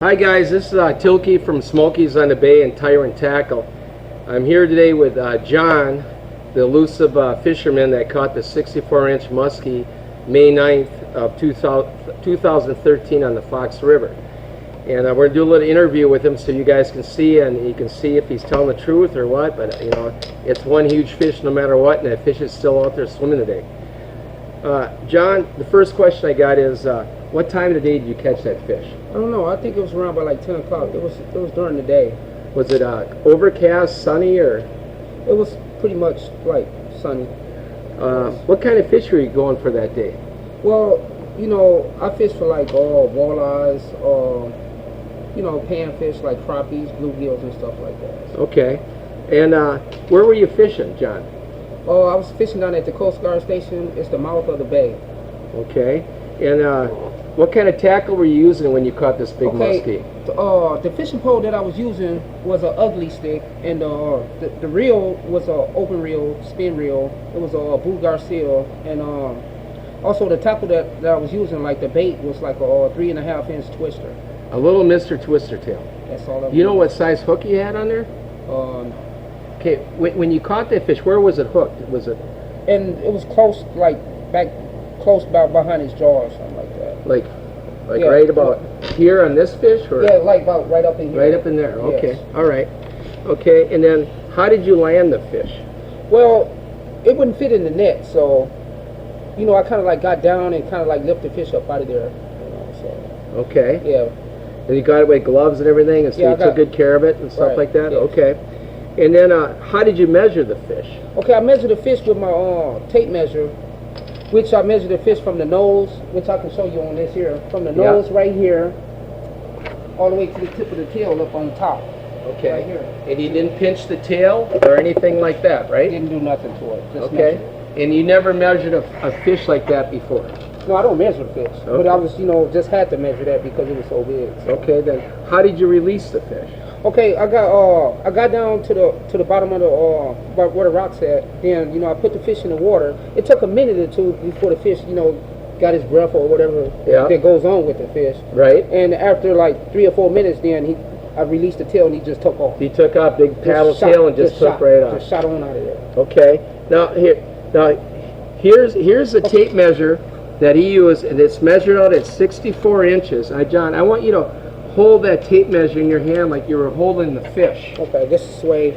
Hi guys, this is Tilkey from Smokies on the Bay and Tire and Tackle. I'm here today with John, the elusive fisherman that caught the 64-inch muskie May 9th of 2013 on the Fox River. And we're going to do a little interview with him so you guys can see, and you can see if he's telling the truth or what, but you know, it's one huge fish no matter what, and that fish is still out there swimming today. John, the first question I got is, what time of the day did you catch that fish? I don't know. I think it was around by like 10 o'clock. It was during the day. Was it overcast, sunny, or? It was pretty much like sunny. What kind of fish were you going for that day? Well, you know, I fish for like walleyes, you know, panfish like crappies, bluegills, and stuff like that. Okay. And where were you fishing, John? Oh, I was fishing down at the Coast Guard station. It's the mouth of the bay. Okay. And what kind of tackle were you using when you caught this big muskie? The fishing pole that I was using was an ugly stick, and the reel was an open reel, spin reel. It was a Blue Garcia, and also the tackle that I was using, like the bait, was like a 3.5-inch twister. A little Mr. Twister tail. That's all. You know what size hook you had on there? Okay, when you caught that fish, where was it hooked? Was it? And it was close, like back, close about behind his jaw or something like that. Like yeah, right about here on this fish, or? Yeah, like about right up in here. Right up in there. Okay. Yes. All right. Okay. And then, how did you land the fish? Well, it wouldn't fit in the net, so you know, I kind of like got down and kind of like lifted the fish up out of there. You know, so. Okay. Yeah. And you got it with gloves and everything, and so you took good care of it and stuff like that? Yes. Okay. And then, how did you measure the fish? Okay, I measured the fish with my tape measure, which I measured the fish from the nose, which I can show you on this here, from the nose right here, all the way to the tip of the tail up on top. Okay. Right here. And you didn't pinch the tail or anything like that, right? Didn't do nothing to it. Just okay. measured. And you never measured a fish like that before? No, I don't measure fish, but I was, you know, just had to measure that because it was so big. So. Okay, then how did you release the fish? Okay, I got down to the bottom of the where the rocks at. Then, you know, I put the fish in the water. It took a minute or two before the fish, you know, got his breath or whatever that goes on with the fish. Right. And after like 3 or 4 minutes, then I released the tail and he just took off. He took off big paddle tail and just took right off. Just shot on out of there. Okay. Here's the tape measure that he used, and it's measured out at 64 inches. John, I want you to hold that tape measure in your hand like you were holding the fish. Okay, this is the way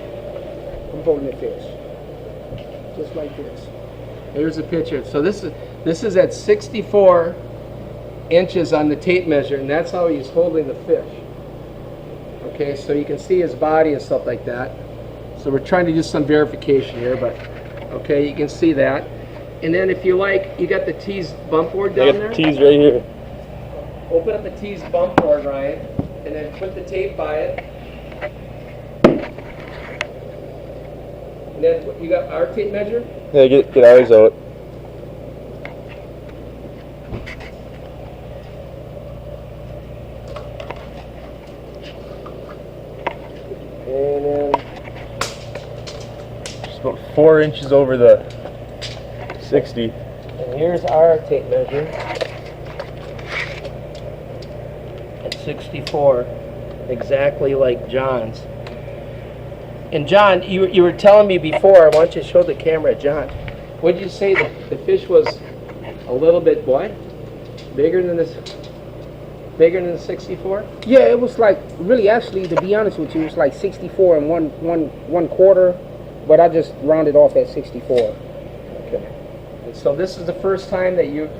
I'm holding the fish. Just like this. Here's a picture. So this is at 64 inches on the tape measure, and that's how he's holding the fish. Okay, so you can see his body and stuff like that. So we're trying to do some verification here, but okay, you can see that. And then if you like, you got the tease bump board down there? I got the tease right here. Open up the tease bump board, Ryan, and then put the tape by it. And then you got our tape measure? Yeah, get ours out. And then Just about 4 inches over the 60. And here's our tape measure. At 64, exactly like John's. And John, you were telling me before, I want you to show the camera, John. What did you say, the fish was a little bit what? Bigger than this? Bigger than the 64? Yeah, it was like, really, actually, to be honest with you, it was like 64 and one quarter, but I just rounded off at 64. Okay. And so this is the first time that you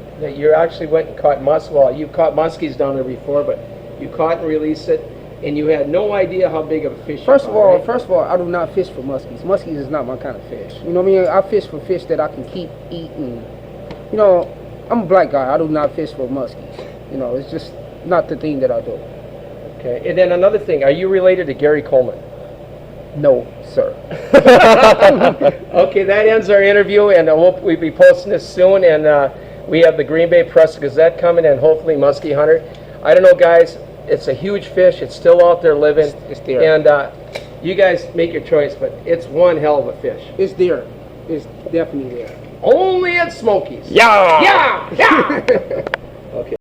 actually went and caught muskie. Well, you caught muskies down there before, but you caught and released it, and you had no idea how big of a fish. First of all, I do not fish for muskies. Muskies is not my kind of fish. You know what I mean? I fish for fish that I can keep, eat, and you know, I'm a black guy. I do not fish for muskies. You know, it's just not the thing that I do. Okay. And then another thing, are you related to Gary Coleman? No, sir. Okay, that ends our interview, and we'll be posting this soon. And we have the Green Bay Press Gazette coming, and hopefully Muskie Hunter. I don't know, guys. It's a huge fish. It's still out there living. It's there. And you guys make your choice, but it's one hell of a fish. It's there. It's definitely there. Only at Smokies. Yeah! Yeah! Yeah! Okay.